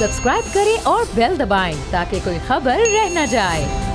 Subscribe करें और bell दबाएं ताकि कोई खबर रह न जाए।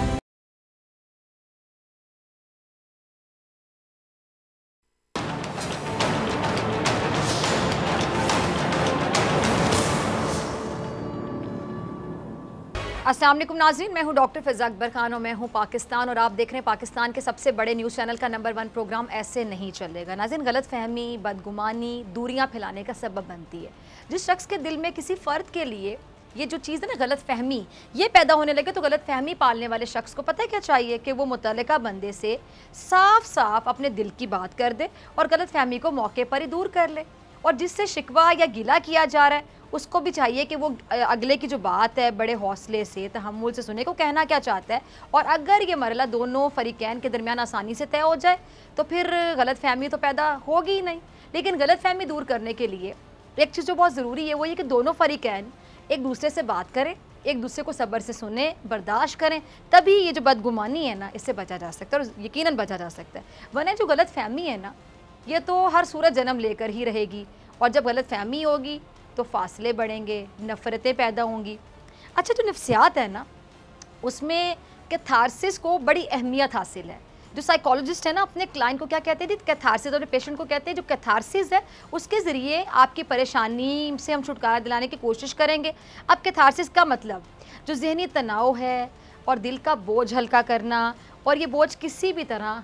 अस्सलाम वालेकुम नाज़रीन, मैं हूं डॉक्टर फ़िज़ा अकबर खान और मैं हूं पाकिस्तान और आप देख रहे हैं पाकिस्तान के सबसे बड़े न्यूज़ चैनल का नंबर 1 प्रोग्राम ऐसे नहीं चलेगा। नाज़रीन, गलत फहमी, बदगुमानी, दूरियां फैलाने का सबब बनती है। जिस शख्स के दिल में किसी फ़र्द के लिए ये जो चीज़ है ना गलत फहमी, ये पैदा होने लगे तो गलत फहमी पालने वाले शख्स को पता है क्या चाहिए कि वो मुतल्लिका बंदे से साफ साफ अपने दिल की बात कर दे और गलत फहमी को मौके पर ही दूर कर ले। और जिससे शिकवा या गिला किया जा रहा है उसको भी चाहिए कि वो अगले की जो बात है बड़े हौसले से, तहम्मुल से सुने को कहना क्या चाहता है। और अगर ये मरला दोनों फरीकैन के दरमियान आसानी से तय हो जाए तो फिर गलत फहमी तो पैदा होगी ही नहीं। लेकिन गलत फहमी दूर करने के लिए एक चीज़ जो बहुत ज़रूरी है वो ये कि दोनों फरीकैन एक दूसरे से बात करें, एक दूसरे को सब्र से सुने, बर्दाश्त करें, तभी ये जो बदगुमानी है ना इससे बचा जा सकता है और यकीनन बचा जा सकता है। वरना जो गलत फहमी है ना ये तो हर सूरत जन्म लेकर ही रहेगी और जब गलत फहमी होगी तो फासले बढ़ेंगे, नफ़रतें पैदा होंगी। अच्छा, जो नफ्सियात है ना उसमें कैथारसिस को बड़ी अहमियत हासिल है। जो साइकोलॉजिस्ट है ना अपने क्लाइंट को क्या कहते हैं, कैथारसिस, और पेशेंट को कहते हैं जो कैथारसिस है उसके ज़रिए आपकी परेशानी से हम छुटकारा दिलाने की कोशिश करेंगे। अब कैथारसिस का मतलब जो जहनी तनाव है और दिल का बोझ हल्का करना, और ये बोझ किसी भी तरह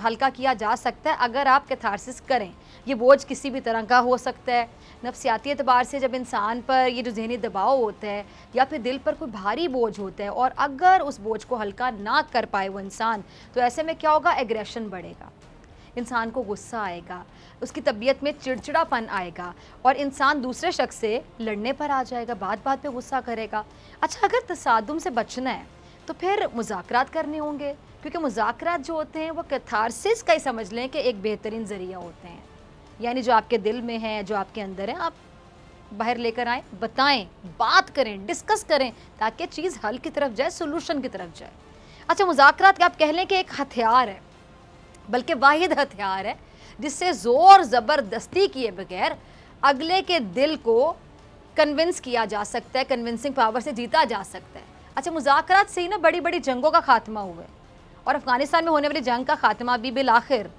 हल्का किया जा सकता है अगर आप कैथारसिस करें। ये बोझ किसी भी तरह का हो सकता है। नफ्सियाती एतबार से जब इंसान पर ये जो जहनी दबाव होता है या फिर दिल पर कोई भारी बोझ होता है और अगर उस बोझ को हल्का ना कर पाए वो इंसान, तो ऐसे में क्या होगा, एग्रेशन बढ़ेगा, इंसान को गुस्सा आएगा, उसकी तबीयत में चिड़चिड़ापन आएगा और इंसान दूसरे शख्स से लड़ने पर आ जाएगा, बात बात पे गुस्सा करेगा। अच्छा, अगर तसादुम से बचना है तो फिर मुज़ाकरात करने होंगे, क्योंकि मुज़ाकरात जो होते हैं वो कैथारसिस का ही समझ लें कि एक बेहतरीन ज़रिया होते हैं। यानी जो आपके दिल में है, जो आपके अंदर है, आप बाहर लेकर आएँ, बताएं, बात करें, डिस्कस करें ताकि चीज़ हल की तरफ जाए, सोल्यूशन की तरफ जाए। अच्छा, मुज़ाकरात आप कह लें कि एक हथियार है, बल्कि वाहिद हथियार है जिससे ज़ोर ज़बरदस्ती किए बगैर अगले के दिल को कन्विंस किया जा सकता है, कन्विंसिंग पावर से जीता जा सकता है। अच्छा, मुज़ाकरात से ही ना बड़ी बड़ी जंगों का खात्मा हुआ है और अफ़गानिस्तान में होने वाली जंग का खात्मा भी बिल आखिर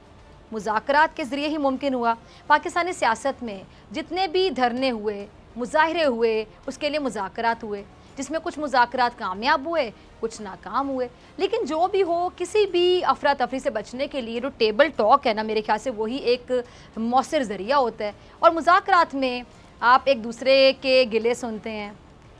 मुज़ाकरात के ज़रिए ही मुमकिन हुआ। पाकिस्तानी सियासत में जितने भी धरने हुए, मुज़ाहरे हुए, उसके लिए मुज़ाकरात हुए, जिसमें कुछ मुज़ाकरात कामयाब हुए, कुछ नाकाम हुए। लेकिन जो भी हो, किसी भी अफरा तफरी से बचने के लिए जो टेबल टॉक है ना, मेरे ख्याल से वही एक मौसर ज़रिया होता है। और मुज़ाकरात में आप एक दूसरे के गिले सुनते हैं,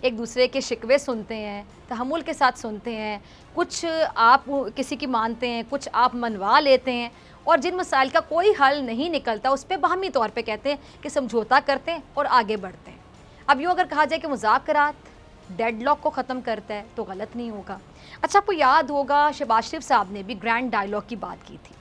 एक दूसरे के शिकवे सुनते हैं, तहम्मुल के साथ सुनते हैं, कुछ आप किसी की मानते हैं, कुछ आप मनवा लेते हैं और जिन मसाइल का कोई हल नहीं निकलता उस पर बाहमी तौर पे कहते हैं कि समझौता करते हैं और आगे बढ़ते हैं। अब यूँ अगर कहा जाए कि मुज़ाकरात डेडलॉक को ख़त्म करता है तो गलत नहीं होगा। अच्छा, आपको याद होगा शहबाज शरीफ साहब ने भी ग्रैंड डायलॉग की बात की थी,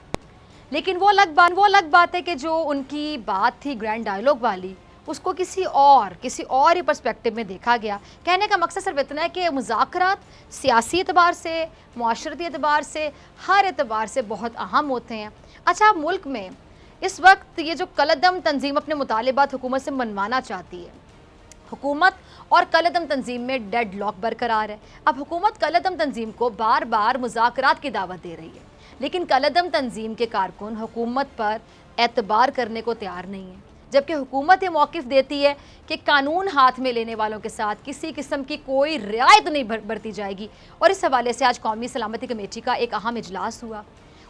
लेकिन वो अलग बात है कि जो उनकी बात थी ग्रैंड डायलॉग वाली उसको किसी और ही पर्सपेक्टिव में देखा गया। कहने का मकसद सिर्फ इतना है कि मुज़ाकरात सियासी एतबार से, मुआशरती एतबार से, हर एतबार से बहुत अहम होते हैं। अच्छा, मुल्क में इस वक्त ये जो कलअदम तंजीम अपने मुतालिबात हुकूमत से मनवाना चाहती है, हुकूमत और कलअदम तंजीम में डेड लॉक बरकरार है। अब हुकूमत कलअदम तंजीम को बार बार मुज़ाकरात की दावत दे रही है, लेकिन कलअदम तंजीम के कारकुन हुकूमत पर एतबार करने को तैयार नहीं है, जबकि हुकूमत ये मौक़िफ़ देती है कि कानून हाथ में लेने वालों के साथ किसी किस्म की कोई रियायत नहीं बरती जाएगी। और इस हवाले से आज कौमी सलामती कमेटी का एक अहम इजलास हुआ,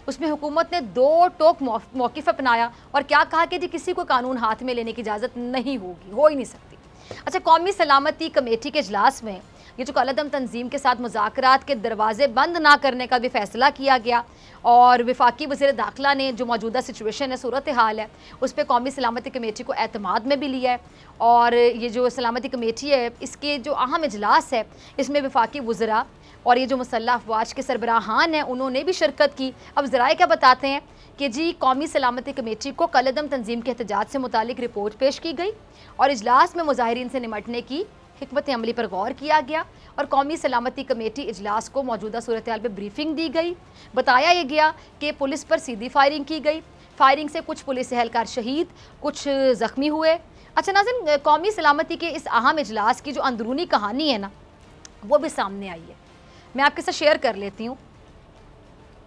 उसमें हुकूमत ने दो टोक मौक़िफ़ अपनाया और क्या कहा कि जी किसी को कानून हाथ में लेने की इजाज़त नहीं होगी, हो ही नहीं सकती। अच्छा, कौमी सलामती कमेटी के इजलास में ये जो कलअदम तंजीम के साथ मुज़ाकरात के दरवाजे बंद ना करने का भी फ़ैसला किया गया और वफाकी वज़ीर दाखिला ने जो मौजूदा सिचुएशन है, सूरत हाल है, उस पर कौमी सलामती कमेटी को एतमाद में भी लिया है। और ये जो सलामती कमेटी है इसके जो अहम इजलास है इसमें वफाकी वज़रा और ये जो मुसल्लह अफवाज के सरबराहान हैं उन्होंने भी शिरकत की। अब ज़राए क्या बताते हैं कि जी कौमी सलामती कमेटी को कलअदम तंजीम के एहतजाज से मुतालिक रिपोर्ट पेश की गई और इजलास में मुजाहिरीन से निमटने की हिकमत अमली पर गौर किया गया और कौमी सलामती कमेटी इजलास को मौजूदा सूरत हाल पर ब्रीफिंग दी गई। बताया यह गया कि पुलिस पर सीधी फायरिंग की गई, फायरिंग से कुछ पुलिस एहलकार शहीद, कुछ ज़ख्मी हुए अच्छा नाज़रीन, कौमी सलामती के इस अहम इजलास की जो अंदरूनी कहानी है ना, वो भी सामने आई है। मैं आपके साथ शेयर कर लेती हूँ।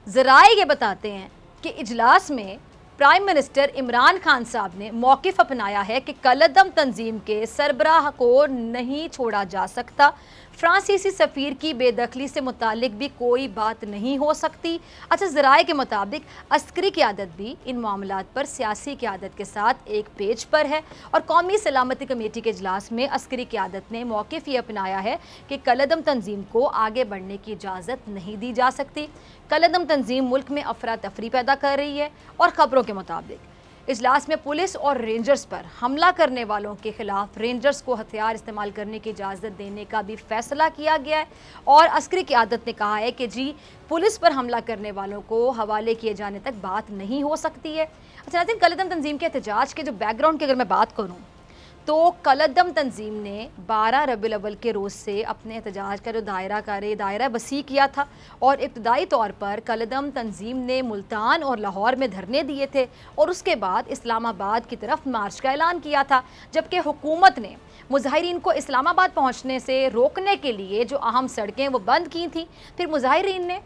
ज़राए ये बताते हैं कि इजलास में प्राइम मिनिस्टर इमरान खान साहब ने मौक़िफ़ अपनाया है कि कलअदम तंजीम के सरबराह को नहीं छोड़ा जा सकता। फ्रांसीसी सफ़ीर की बेदखली से मुतालिक भी कोई बात नहीं हो सकती। अच्छा, ज़राए के मुताबिक अस्करी क़यादत भी इन मामलात पर सियासी क़यादत के साथ एक पेज पर है और कौमी सलामती कमेटी के इजलास में अस्करी क़यादत ने मौक़िफ़ ये अपनाया है कि कलअदम तंजीम को आगे बढ़ने की इजाज़त नहीं दी जा सकती। कलअदम तंजीम मुल्क में अफरा तफरी पैदा कर रही है और ख़बरों के मुताबिक इजलास में पुलिस और रेंजर्स पर हमला करने वालों के खिलाफ रेंजर्स को हथियार इस्तेमाल करने की इजाज़त देने का भी फैसला किया गया है और अस्करी क़यादत ने कहा है कि जी, पुलिस पर हमला करने वालों को हवाले किए जाने तक बात नहीं हो सकती है। अच्छा नाज़रीन, कलअदम तंजीम के एहतजाज के जो बैकग्राउंड की अगर मैं बात करूँ तो कलअदम तंजीम ने 12 रबीउल अव्वल के रोज़ से अपने एहतजाज का जो दायरा वसी किया था और इब्तदाई तौर पर कलअदम तंजीम ने मुल्तान और लाहौर में धरने दिए थे और उसके बाद इस्लामाबाद की तरफ मार्च का ऐलान किया था, जबकि हुकूमत ने मुजाहिरीन को इस्लामाबाद पहुँचने से रोकने के लिए जो अहम सड़कें वो बंद की थी। फिर मुजाहिरीन ने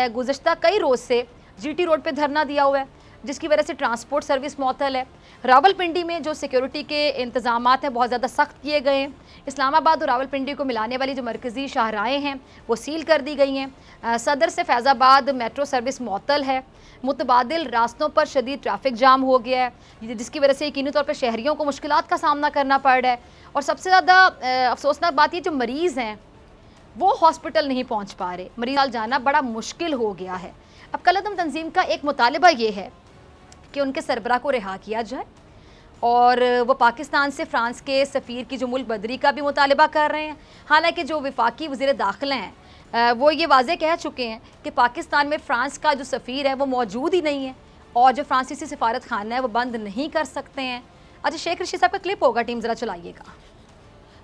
गुज़श्ता कई रोज़ से GT रोड पर धरना दिया हुआ है, जिसकी वजह से ट्रांसपोर्ट सर्विस मअतल है। रावलपिंडी में जो सिक्योरिटी के इंतजामात हैं बहुत ज़्यादा सख्त किए गए हैं। इस्लामाबाद और रावलपिंडी को मिलाने वाली जो मरकज़ी शाहराहें हैं वो सील कर दी गई हैं। सदर से फैज़ाबाद मेट्रो सर्विस मअतल है। मुतबादिल रास्तों पर शदीद ट्रैफिक जाम हो गया है, जिसकी वजह से यकीनी तौर पर शहरियों को मुश्किलात का सामना करना पड़ रहा है। और सबसे ज़्यादा अफसोसनाक बात ये, जो मरीज़ हैं वो हॉस्पिटल नहीं पहुँच पा रहे, मरीज़ जाना बड़ा मुश्किल हो गया है। अब कलअदम तंजीम का एक मुतालिबा ये है कि उनके सरबराह को रिहा किया जाए और वो पाकिस्तान से फ्रांस के सफ़ीर की जो मुल्क बदरी का भी मुतालिबा कर रहे हैं। हालांकि जो वफाकी वज़ीर दाखिला हैं वो ये वाज़े कह चुके हैं कि पाकिस्तान में फ़्रांस का जो सफ़ीर है वो मौजूद ही नहीं है और जो फ्रांसीसी सफारत खाना है वो बंद नहीं कर सकते हैं। अच्छा, शेख रशीद साहब का क्लिप होगा, टीम ज़रा चलाइएगा।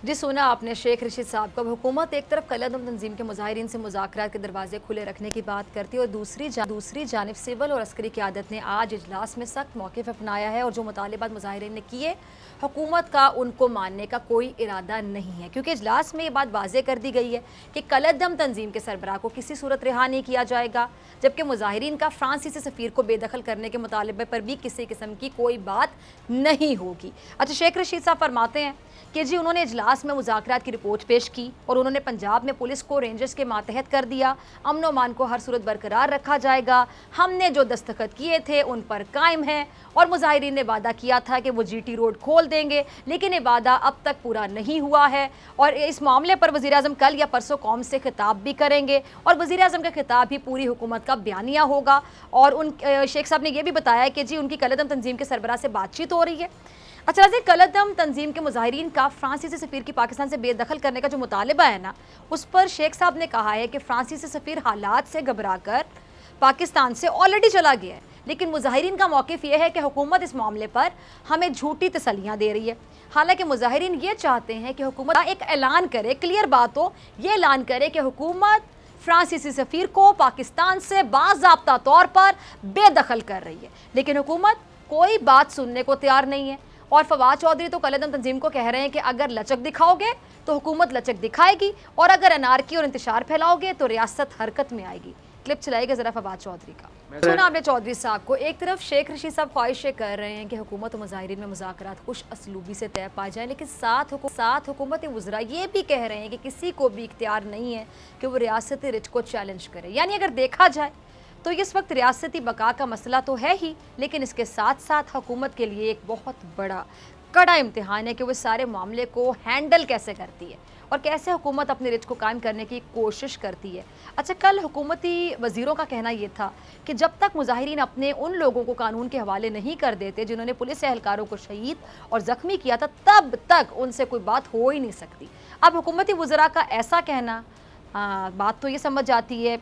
जी, सुना आपने शेख रशीद साहब का। हुकूमत एक तरफ कलअदम तंजीम के मुजाहिरीन से मुज़ाकरात के दरवाजे खुले रखने की बात करती है और दूसरी जानिब सिविल और अस्करी क़यादत ने आज इजलास में सख्त मौक़िफ़ अपनाया है और जो मुतालिबात मुजाहिरीन ने किए, हुकूमत का उनको मानने का कोई इरादा नहीं है, क्योंकि इजलास में ये बात वाज़े कर दी गई है कि कलअदम तंजीम के सरबराह को किसी सूरत रिहा नहीं किया जाएगा, जबकि मुजाहिरीन का फ्रांसीसी सफ़ीर को बेदखल करने के मुतालबे पर भी किसी किस्म की कोई बात नहीं होगी। अच्छा, शेख रशीद साहब फरमाते हैं कि जी, उन्होंने इजलास में मुज़ाकरात की रिपोर्ट पेश की और उन्होंने पंजाब में पुलिस को रेंजर्स के मातहत कर दिया। अमन व मान को हर सूरत बरकरार रखा जाएगा, हमने जो दस्तखत किए थे उन पर कायम है और मुजाहिरीन ने वादा किया था कि वो GT रोड खोल देंगे, लेकिन ये वादा अब तक पूरा नहीं हुआ है और इस मामले पर वज़ीर-ए-आज़म कल या परसों कौम से खिताब भी करेंगे और वज़ीर-ए-आज़म का खिताब भी पूरी हुकूमत का बयानिया होगा। और उन शेख साहब ने यह भी बताया कि जी, उनकी कलअदम तंजीम के सरबराह से बातचीत हो रही है। अच्छा, कलअदम तंजीम के मुजाहिरीन का फ्रांसीसी सफ़ीर की पाकिस्तान से बेदखल करने का जो मुतालिबा है ना, उस पर शेख साहब ने कहा है कि फ्रांसीसी सफ़ीर हालात से घबरा कर पाकिस्तान से ऑलरेडी चला गया है, लेकिन मुजाहिरीन का मौक़िफ़ ये है कि हुकूमत इस मामले पर हमें झूठी तसल्लियाँ दे रही है। हालांकि मुजाहिरीन ये चाहते हैं कि हुकूमत एक ऐलान करे, क्लियर बात हो, ये ऐलान करे कि हुकूमत फ्रांसीसी सफ़ीर को पाकिस्तान से बाज़ाब्ता तौर पर बेदखल कर रही है, लेकिन हुकूमत कोई बात सुनने को तैयार नहीं है। और फवाद चौधरी तो कलअदम तंजीम को कह रहे हैं कि अगर लचक दिखाओगे तो हुकूमत लचक दिखाएगी और अगर अनारकी और इंतशार फैलाओगे तो रियासत हरकत में आएगी। क्लिप चलाएगा ज़रा फवाद चौधरी का। सुना आपने चौधरी साहब को। एक तरफ शेख रशीद साहब ख्वाहिशें कर रहे हैं कि हुकूमत और मुजाहिरीन में मुज़ाकरात खुश असलूबी से तय पाए जाए, लेकिन साथ हुकूमत वज़रा ये भी कह रहे हैं कि किसी को भी इख्तियार नहीं है कि वो रियासती रिच को चैलेंज करे। यानी अगर देखा जाए तो इस वक्त रियासती बका का मसला तो है ही, लेकिन इसके साथ साथ हुकूमत के लिए एक बहुत बड़ा कड़ा इम्तिहान है कि वो सारे मामले को हैंडल कैसे करती है और कैसे हुकूमत अपने रिच को कायम करने की कोशिश करती है। अच्छा, कल हुकूमती वज़ीरों का कहना ये था कि जब तक मुजाहिरीन अपने उन लोगों को कानून के हवाले नहीं कर देते जिन्होंने पुलिस एहलकारों को शहीद और ज़ख्मी किया था, तब तक उनसे कोई बात हो ही नहीं सकती। अब हुकूमती वज़रा का ऐसा कहना, बात तो ये समझ आती है,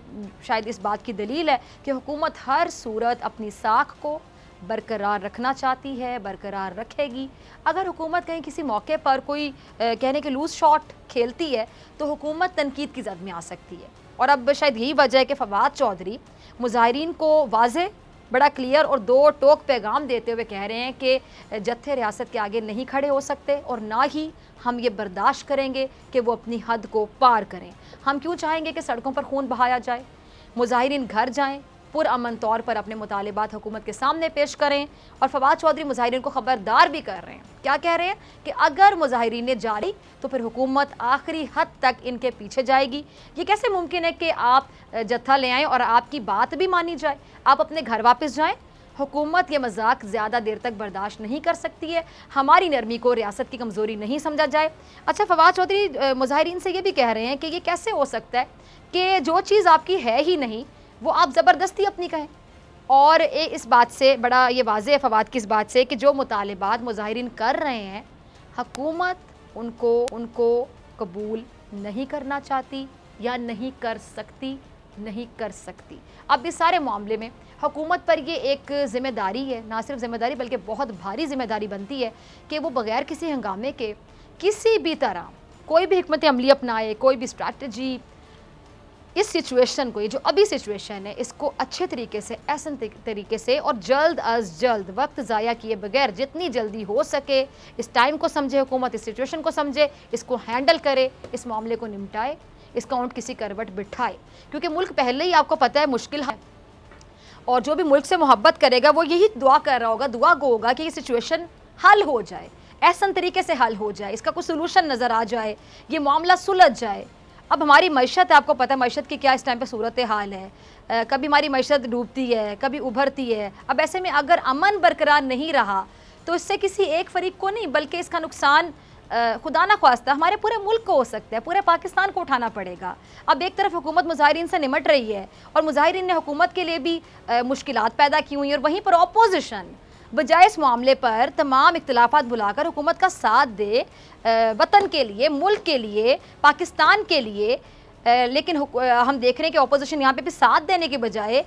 शायद इस बात की दलील है कि हुकूमत हर सूरत अपनी साख को बरकरार रखना चाहती है, बरकरार रखेगी। अगर हुकूमत कहीं किसी मौके पर कोई कहने के लूज़ शॉट खेलती है तो हुकूमत तनकीद की जद में आ सकती है। और अब शायद यही वजह है कि फवाद चौधरी मुजाहिरीन को वाज़े बड़ा क्लियर और दो टोक पैगाम देते हुए कह रहे हैं कि जत्थे रियासत के आगे नहीं खड़े हो सकते और ना ही हम ये बर्दाश्त करेंगे कि वो अपनी हद को पार करें। हम क्यों चाहेंगे कि सड़कों पर खून बहाया जाए? मुजाहिरीन घर जाएं, पुरअमन तौर पर अपने मुतालिबात हुकूमत के सामने पेश करें। और फवाद चौधरी मुजाहिरीन को खबरदार भी कर रहे हैं। क्या कह रहे हैं कि अगर मुजाहिरीन ने जारी तो फिर हुकूमत आखिरी हद तक इनके पीछे जाएगी। ये कैसे मुमकिन है कि आप जत्था ले आएँ और आपकी बात भी मानी जाए, आप अपने घर वापस जाएँ? हुकूमत ये मजाक ज़्यादा देर तक बर्दाश्त नहीं कर सकती है। हमारी नरमी को रियासत की कमज़ोरी नहीं समझा जाए। अच्छा, फवाद चौधरी मुजाहिरीन से ये भी कह रहे हैं कि ये कैसे हो सकता है कि जो चीज़ आपकी है ही नहीं वो आप ज़बरदस्ती अपनी कहें। और इस बात से बड़ा ये वाज़ेह है फवाद की इस बात से कि जो मुतालिबात मुजाहिरीन कर रहे हैं हुकूमत उनको कबूल नहीं करना चाहती या नहीं कर सकती। अब इस सारे मामले में हुकूमत पर ये एक ज़िम्मेदारी है, ना सिर्फ ज़िम्मेदारी बल्कि बहुत भारी ज़िम्मेदारी बनती है कि वो बग़ैर किसी हंगामे के किसी भी तरह कोई भी हिकमत अमली अपनाए, कोई भी स्ट्रैटेजी, इस सिचुएशन को, ये जो अभी सिचुएशन है, इसको अच्छे तरीके से, ऐसा तरीके से और जल्द अज जल्द वक्त ज़ाया किए बगैर जितनी जल्दी हो सके इस टाइम को समझे हुकूमत, इस सिचुएशन को समझे, इसको हैंडल करे, इस मामले को निपटाए, इसका ऊँट किसी करवट बिठाए। क्योंकि मुल्क पहले ही आपको पता है मुश्किल है और जो भी मुल्क से मोहब्बत करेगा वो यही दुआ कर रहा होगा, दुआ गो होगा कि ये सिचुएशन हल हो जाए, ऐसा तरीके से हल हो जाए, इसका कोई सोल्यूशन नज़र आ जाए, ये मामला सुलझ जाए। अब हमारी मईशत है, आपको पता है मईशत की क्या इस टाइम पे सूरत हाल है। कभी हमारी मईशत डूबती है, कभी उभरती है। अब ऐसे में अगर अमन बरकरार नहीं रहा तो इससे किसी एक फरीक को नहीं बल्कि इसका नुकसान खुदा ना ख्वास्ता हमारे पूरे मुल्क को हो सकता है, पूरे पाकिस्तान को उठाना पड़ेगा। अब एक तरफ हुकूमत मुजाहिरीन से निमट रही है और मुजाहिरीन ने हुकूमत के लिए भी मुश्किलात पैदा की हुई, और वहीं पर अपोजिशन बजाय इस मामले पर तमाम इख्तिलाफात बुलाकर हुकूमत का साथ दे वतन के लिए, मुल्क के लिए, पाकिस्तान के लिए। लेकिन हम देख रहे हैं कि अपोजिशन यहाँ पे भी साथ देने के बजाय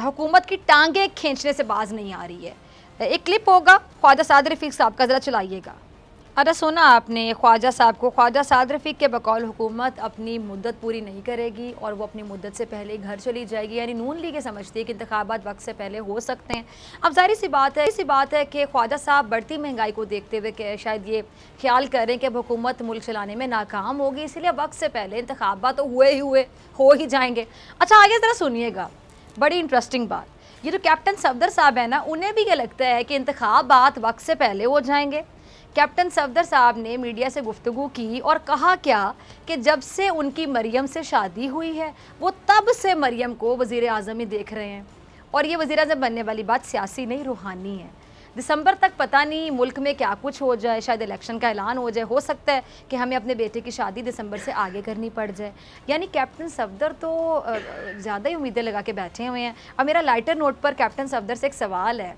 हुकूमत की टांगें खींचने से बाज नहीं आ रही है। एक क्लिप होगा ख्वाजा साद रफ़ीक साहब का, ज़रा चलाइएगा। अरे सुना आपने ख्वाजा साहब को, ख्वाजा साद रफ़ीक के बकौल हुकूमत अपनी मुद्दत पूरी नहीं करेगी और वो अपनी मुद्दत से पहले ही घर चली जाएगी। यानी नून लीग समझती है कि इंतखाबात वक्त से पहले हो सकते हैं। अब जाहिर सी बात है कि ख्वाजा साहब बढ़ती महंगाई को देखते हुए शायद ये ख्याल करें कि अब हुकूमत मुल्क चलाने में नाकाम होगी, इसीलिए वक्त से पहले इंतखाबात तो हो ही जाएंगे। अच्छा, आगे ज़रा सुनिएगा, बड़ी इंटरेस्टिंग बात। ये जो कैप्टन सफदर साहब है ना, उन्हें भी ये लगता है कि इंतखाबात वक्त से पहले हो जाएंगे। कैप्टन सफदर साहब ने मीडिया से गुफ्तगू की और कहा क्या कि जब से उनकी मरियम से शादी हुई है वो तब से मरियम को वज़ीर आज़म ही देख रहे हैं। और ये वज़ीर आज़म बनने वाली बात सियासी नहीं, रूहानी है। दिसंबर तक पता नहीं मुल्क में क्या कुछ हो जाए, शायद इलेक्शन का ऐलान हो जाए, हो सकता है कि हमें अपने बेटे की शादी दिसंबर से आगे करनी पड़ जाए। यानी कैप्टन सफदर तो ज़्यादा ही उम्मीदें लगा के बैठे हुए हैं। अब मेरा लाइटर नोट पर कैप्टन सफदर से एक सवाल है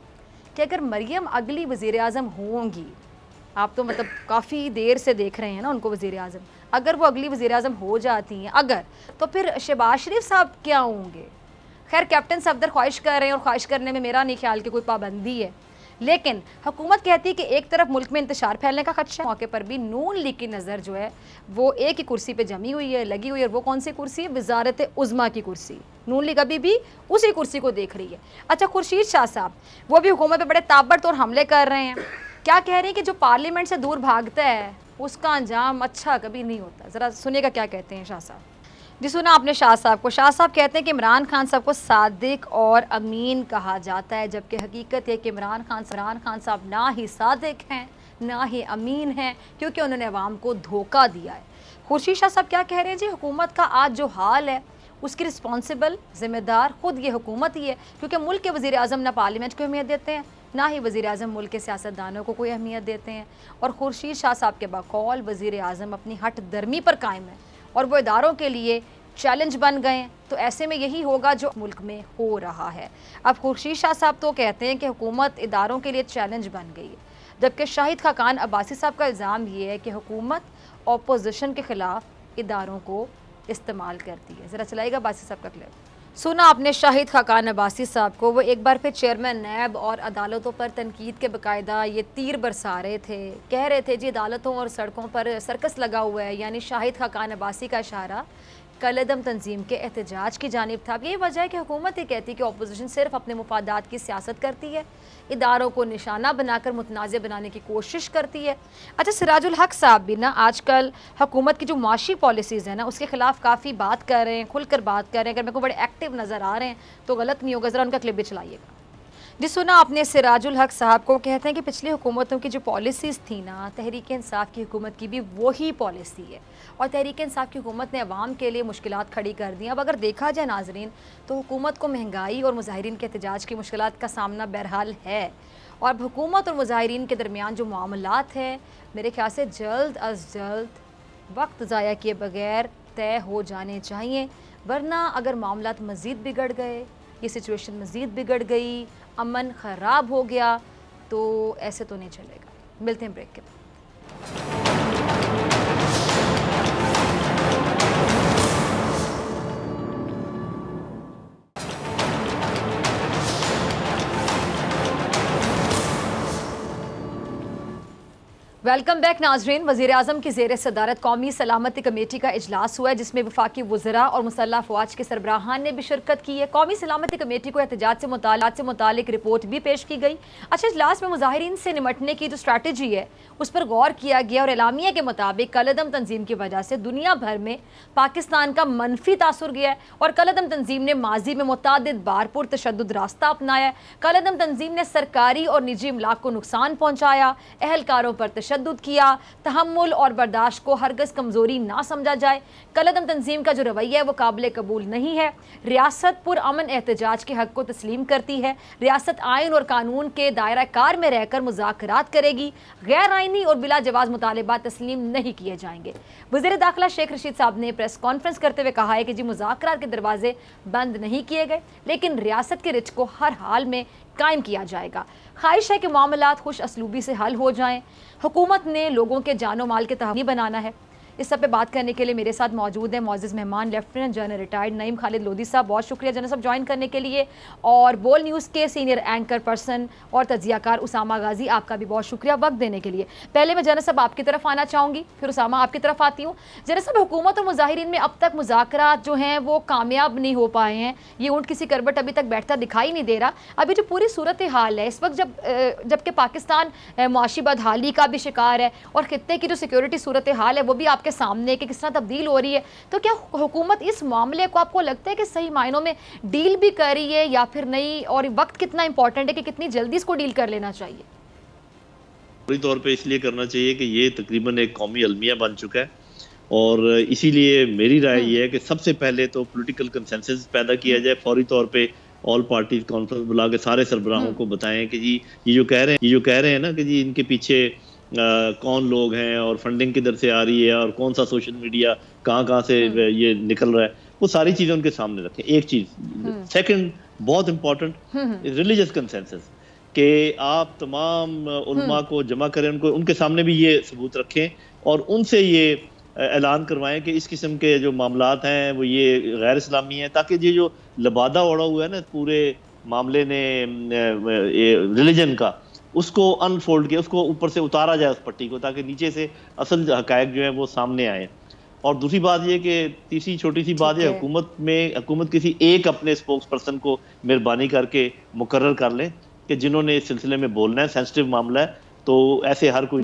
कि अगर मरियम अगली वज़ीर आज़म होंगी, आप तो मतलब काफ़ी देर से देख रहे हैं ना उनको वज़ीर आज़म, अगर वो अगली वज़ीर आज़म हो जाती हैं अगर, तो फिर शहबाज शरीफ साहब क्या होंगे? खैर, कैप्टन सफदर ख्वाहिश कर रहे हैं और ख्वाहिश करने में मेरा नहीं ख्याल कि कोई पाबंदी है, लेकिन हुकूमत कहती है कि एक तरफ मुल्क में इंतशार फैलने का खदशा, मौके पर भी नून लीग की नज़र जो है वो एक ही कुर्सी पे जमी हुई है, लगी हुई है। और वो कौन सी कुर्सी है? वज़ारत उज़्मा की कुर्सी। नून लीग अभी भी उसी कुर्सी को देख रही है। अच्छा, खुर्शीद शाह साहब वो भी हुकूमत पे बड़े ताबड़तोड़ हमले कर रहे हैं। क्या कह रहे हैं कि जो पार्लियामेंट से दूर भागता है उसका अंजाम अच्छा कभी नहीं होता। ज़रा सुनिएगा क्या कहते हैं शाह साहब। जी सुना आपने शाह साहब को। शाह साहब कहते हैं कि इमरान खान साहब को सादिक और अमीन कहा जाता है, जबकि हकीकत है कि इमरान खान साहब ना ही सादिक हैं ना ही अमीन हैं, क्योंकि उन्होंने अवाम को धोखा दिया है। खुर्शीद शाह साहब क्या कह रहे हैं? जी, हुकूमत का आज जो हाल है उसकी रिस्पॉन्सिबल ज़िम्मेदार खुद ये हुकूमत ही है, क्योंकि मुल्क के वज़ीर आज़म ना पार्लियामेंट को अहमियत देते हैं, ना ही वज़ीर आज़म मुल्क के सियासतदानों को कोई अहमियत देते हैं। और खुर्शीद शाह साहब के बकौल वज़ीर आज़म अपनी हट दर्मी पर कायम है और वो इदारों के लिए चैलेंज बन गए। तो ऐसे में यही होगा जो मुल्क में हो रहा है। अब खुर्शीद शाह साहब तो कहते हैं कि हुकूमत इदारों के लिए चैलेंज बन गई है, जबकि शाहिद खाकान अब्बासी साहब का इल्ज़ाम ये है कि हुकूमत अपोजिशन के ख़िलाफ़ इदारों को इस्तेमाल करती है। ज़रा चलाइएगा अब्बासी साहब का क्लिप। सुना आपने शाहिद खाकान अब्बासी साहब को, वो एक बार फिर चेयरमैन नैब और अदालतों पर तनकीद के बाकायदा ये तीर बरसा रहे थे। कह रहे थे जी अदालतों और सड़कों पर सर्कस लगा हुआ है। यानी शाहिद खाकान अब्बासी का इशारा कलदम तंजीम के एहतजाज की जानिब था। अब यही वजह है कि हुकूमत ये कहती है कि अपोजिशन सिर्फ अपने मुफादात की सियासत करती है, इदारों को निशाना बनाकर मुतनाज़ बनाने की कोशिश करती है। अच्छा, सिराजुल हक साहब भी ना आजकल हुकूमत की जो माशी पॉलिसीज़ हैं ना उसके खिलाफ काफ़ी बात कर रहे हैं, खुलकर बात कर रहे हैं। अगर मेरे को बड़े एक्टिव नज़र आ रहे हैं तो गलत नहीं होगा, ज़रा उनका क्लिप भी चलाइएगा। जी सुना आपने सिराजुल हक साहब को, कहते हैं कि पिछली हुकूमतों की जो पॉलिसीज़ थी ना, तहरीक इंसाफ की हुकूमत की भी वही पॉलिसी है और तहरीक इंसाफ की हुकूमत ने अवाम के लिए मुश्किलात खड़ी कर दी। अब अगर देखा जाए नाजरीन तो हुकूमत को महंगाई और मुजाहिरीन के एहतजाज की मुश्किलात का सामना बहरहाल है और अब हुकूमत और मुजाहिरीन के दरमियान जो मामलात हैं मेरे ख्याल से जल्द अज जल्द वक्त ज़ाया किए बगैर तय हो जाने चाहिए, वरना अगर मामलात मज़ीद बिगड़ गए, ये सिचुएशन मज़ीद बिगड़ गई, अमन ख़राब हो गया तो ऐसे तो नहीं चलेगा। मिलते हैं ब्रेक के बाद। वेलकम बैक नाजरीन। वज़ीर आज़म की ज़ेर सदारत कौमी सलामती कमेटी का इजलास हुआ है जिसमें वफाकी वज़रा और मुसल्लह फ़ौज के सरबराहान ने भी शिरकत की है। कौमी सलामती कमेटी को एहतजाज से मुतालिक रिपोर्ट भी पेश की गई। अच्छा, इजलास में मुजाहिरीन से निमटने की जो स्ट्रैटेजी है उस पर गौर किया गया और एलामिया के मुताबिक कलदम तंजीम की वजह से दुनिया भर में पाकिस्तान का मनफी तासुर गया है और कलदम तंजीम ने माजी में मुतअद्दिद बार पुरतशद्दुद रास्ता अपनाया है। कलदम तंजीम ने सरकारी और निजी इमलाक को नुकसान पहुँचाया, अहलकारों पर तशद्दुद किया। तहम्मुल और बर्दाश्त को हरगज़ कमज़ोरी ना समझा जाए। कलदम तंजीम का जो रवैया है वो काबिल कबूल नहीं है। रियासत पुरअमन एहतजाज के हक़ को तस्लीम करती है। रियासत आइन और कानून के दायरा कार में रहकर मुज़ाकरात करेगी। गैर आइनी और बिला जवाज़ मुतालिबात तस्लीम नहीं किए जाएंगे। वज़ीर दाखिला शेख रशीद साहब ने प्रेस कॉन्फ्रेंस करते हुए कहा है कि जी मुज़ाकरात के दरवाजे बंद नहीं किए गए, लेकिन रियासत के रिच को हर हाल में कायम किया जाएगा। ख्वाहिश है कि मामलात खुश असलूबी से हल हो जाएं। हुकूमत ने लोगों के जानो माल के तहफ़्फ़ुज़ बनाना है। इस सब पे बात करने के लिए मेरे साथ मौजूद हैं मौजूद मेहमान lieutenant general retired Naeem Khalid Lodhi साहब। बहुत शुक्रिया जनरल साहब ज्वाइन करने के लिए। और बोल न्यूज़ के सीनियर एंकर पर्सन और तजियाकार उसामा गाजी, आपका भी बहुत शुक्रिया वक्त देने के लिए। पहले मैं जनरल साहब आपकी तरफ आना चाहूँगी, फिर उसामा आपकी तरफ आती हूँ। जनरल साहब, हुकूमत और मुजाहिरीन में अब तक मुज़ाकरात जो हैं वो कामयाब नहीं हो पाए हैं। ये ऊँट किसी करबट अभी तक बैठता दिखाई नहीं दे रहा। अभी जो पूरी सूरत हाल है इस वक्त जबकि पाकिस्तान मुआशी बदहाली का भी शिकार है और खित्ते की जो सिक्योरिटी सूरत हाल है वो भी आपके सामने कि किस तरह तब्दील हो रही है, तो क्या हुकूमत इस मामले को आपको लगता है कि सही मायनों में डील भी कर रही है या फिर नहीं, और वक्त कितना इंपॉर्टेंट है कि कितनी जल्दी इसको डील कर लेना चाहिए? पूरी तौर पे इसलिए करना चाहिए कि ये तकरीबन एक कौमी अलमिया बन चुका है और इसीलिए मेरी राय ये है कि सबसे पहले तो पॉलिटिकल कंसेंसस पैदा किया जाए। फौरी तौर पे ऑल पार्टीज कॉन्फ्रेंस बुला के सारे सरबराहों को बताएं कि जी ये जो कह रहे हैं ना कि जी इनके पीछे कौन लोग हैं और फंडिंग किधर से आ रही है और कौन सा सोशल मीडिया कहाँ से ये निकल रहा है, वो सारी चीज़ें उनके सामने रखें। एक चीज़। सेकंड, बहुत इंपॉर्टेंट, रिलीजियस कंसेंसस कि आप तमाम उलमा को जमा करें, उनको उनके सामने भी ये सबूत रखें और उनसे ये ऐलान करवाएं कि इस किस्म के जो मामलात हैं वो ये गैर इस्लामी हैं, ताकि ये जो लबादा ओढ़ा हुआ है ना पूरे मामले ने रिलीजन का, उसको अनफोल्ड किया, उसको ऊपर से उतारा जाए उस पट्टी को, ताकि नीचे से असल हकायक जो है वो सामने आए। और दूसरी बात ये कि तीसरी छोटी सी बात है, हुकूमत किसी एक अपने स्पोक्स पर्सन को मेहरबानी करके मुकर्रर कर लें कि जिन्होंने इस सिलसिले में बोलना है, सेंसिटिव मामला है, तो ऐसे हर कोई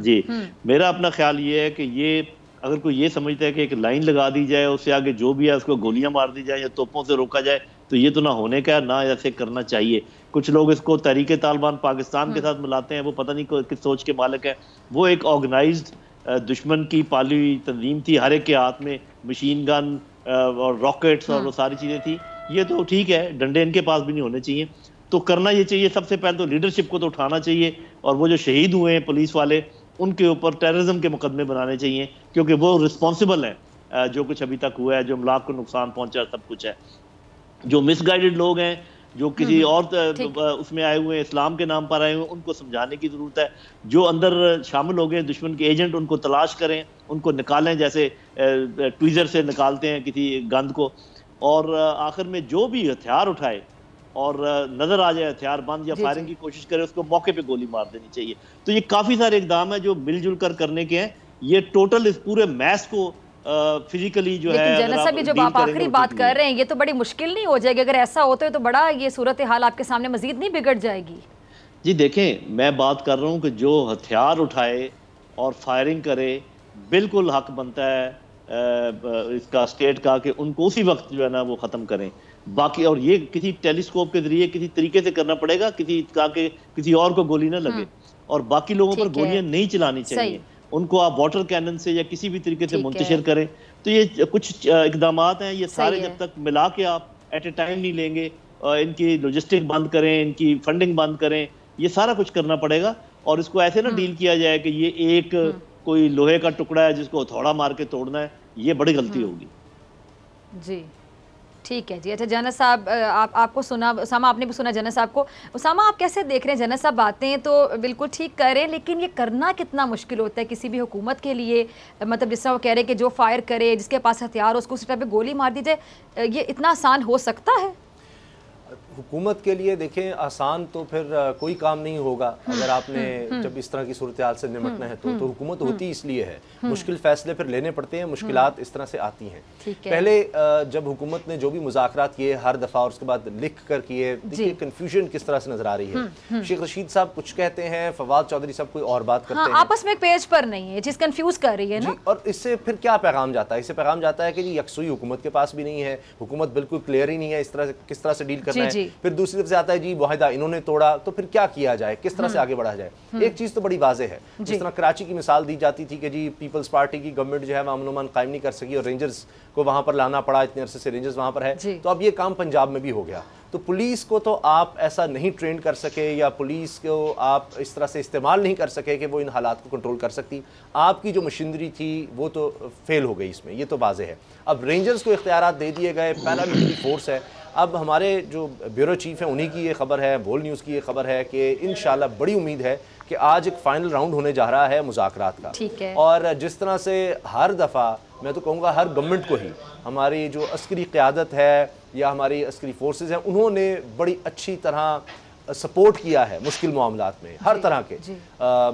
जी। मेरा अपना ख्याल ये है कि ये अगर कोई ये समझता है कि एक लाइन लगा दी जाए, उससे आगे जो भी है उसको गोलियां मार दी जाए या तोपों से रोका जाए, तो ये तो ना होने का, ना ऐसे करना चाहिए। कुछ लोग इसको तहरीके तालिबान पाकिस्तान के साथ मिलाते हैं, वो पता नहीं किस सोच के मालिक है। वो एक ऑर्गेनाइज्ड दुश्मन की पाली हुई तंजीम थी, हर एक के हाथ में मशीन गन और रॉकेट्स और वो सारी चीज़ें थी। ये तो ठीक है, डंडे इनके पास भी नहीं होने चाहिए। तो करना ये चाहिए, सबसे पहले तो लीडरशिप को तो उठाना चाहिए और वो जो शहीद हुए हैं पुलिस वाले, उनके ऊपर टेररिज्म के मुकदमे बनाने चाहिए, क्योंकि वो रिस्पॉन्सिबल है जो कुछ अभी तक हुआ है, जो इमलाक को नुकसान पहुंचा, सब कुछ है। जो मिसगाइडेड लोग हैं, जो किसी और उसमें आए हुए हैं, इस्लाम के नाम पर आए हुए हैं, उनको समझाने की ज़रूरत है। जो अंदर शामिल हो गए दुश्मन के एजेंट, उनको तलाश करें, उनको निकालें, जैसे ट्वीज़र से निकालते हैं किसी गंद को। और आखिर में जो भी हथियार उठाए और नजर आ जाए हथियार बंद या फायरिंग की कोशिश करे, उसको मौके पे गोली मार देनी चाहिए। तो ये काफी सारे इकदाम है जो मिलजुल कर करने के हैं। ये टोटल इस पूरे मैस को फिजिकली जो लेकिन है। जनरल साहब, ये जो आप आखिरी बात कर रहे हैं, ये तो बड़ी मुश्किल नहीं हो जाएगी? अगर ऐसा होता है तो बड़ा ये सूरत हाल आपके सामने मजीद नहीं बिगड़ जाएगी? जी देखें, मैं बात कर रहा हूँ कि जो हथियार उठाए और फायरिंग करे, बिल्कुल हक बनता है इसका स्टेट का कि उनको उसी वक्त जो है ना वो ख़त्म करें। बाकी और ये किसी टेलीस्कोप के जरिए किसी तरीके से करना पड़ेगा, किसी और को गोली ना लगे, और बाकी लोगों पर गोलियां नहीं चलानी चाहिए। उनको आप वाटर कैनन से या किसी भी तरीके से मुंतशिर करें। तो ये कुछ इकदाम हैं, ये सारे जब तक मिला के आप एट ए टाइम नहीं लेंगे, इनकी लॉजिस्टिक बंद करें, इनकी फंडिंग बंद करें, ये सारा कुछ करना पड़ेगा। और इसको ऐसे ना डील किया जाए कि ये एक कोई लोहे का टुकड़ा है जिसको हथौड़ा मार के तोड़ना है, ये बड़ी गलती होगी। जी ठीक है जी। अच्छा जनरल साहब, आपको सुना, उसामा आपने भी सुना जनरल साहब को। उसामा, आप कैसे देख रहे हैं? जनरल साहब बातें तो बिल्कुल ठीक कर रहे हैं, लेकिन ये करना कितना मुश्किल होता है किसी भी हुकूमत के लिए? मतलब जिस तरह वो कह रहे हैं कि जो फायर करे, जिसके पास हथियार हो, उसको उसी टाइप पे गोली मार दी जाए, ये इतना आसान हो सकता है? हुकूमत के लिए देखें आसान तो फिर कोई काम नहीं होगा अगर आपने जब इस तरह की सूरत हाल से निपटना है तो हुकूमत होती इसलिए है। मुश्किल फैसले फिर लेने पड़ते हैं, मुश्किलात इस तरह से आती हैं। पहले जब हुकूमत ने जो भी मुज़ाकरात किए हर दफ़ा और उसके बाद लिख कर किए, देखिए कन्फ्यूजन किस तरह से नजर आ रही है। शेख रशीद साहब कुछ कहते हैं, फवाद चौधरी साहब कोई और बात करते हैं, आपस में एक पेज पर नहीं है, चीज़ कंफ्यूज कर रही है ना। और इससे फिर क्या पैगाम जाता है? इससे पैगाम जाता है कि जी यकसुई हुकूमत के पास भी नहीं है, हुकूमत बिल्कुल क्लियर ही नहीं है इस तरह से किस तरह से डील करना है। फिर दूसरी तरफ से आता है जी मुआहिदा इन्होंने तोड़ा, तो फिर क्या किया जाए, किस तरह से आगे बढ़ा जाए? एक चीज तो बड़ी वाज़ेह है, जिस तरह कराची की मिसाल दी जाती थी कि जी पीपल्स पार्टी की गवर्नमेंट जो है अमन अमान कायम नहीं कर सकी और रेंजर्स को वहां पर लाना पड़ा, इतने अरसे से रेंजर्स वहां पर है, तो अब ये काम पंजाब में भी हो गया। तो पुलिस को तो आप ऐसा नहीं ट्रेन कर सके या पुलिस को आप इस तरह से इस्तेमाल नहीं कर सके कि वो इन हालात को कंट्रोल कर सकती। आपकी जो मशीनरी थी वो तो फेल हो गई इसमें, ये तो वाज़ेह है। अब रेंजर्स को इख्तियारात दे दिए गए, पैरामिलिट्री फोर्स है। अब हमारे जो ब्यूरो चीफ हैं उन्हीं की ये खबर है, बोल न्यूज़ की ये खबर है कि इंशाल्लाह बड़ी उम्मीद है कि आज एक फाइनल राउंड होने जा रहा है मुज़ाकरात का। ठीक है। और जिस तरह से हर दफ़ा मैं तो कहूँगा हर गवर्नमेंट को ही हमारी जो अस्करी क़यादत है या हमारी अस्करी फोर्सेस हैं उन्होंने बड़ी अच्छी तरह सपोर्ट किया है मुश्किल मामलात में, हर तरह के,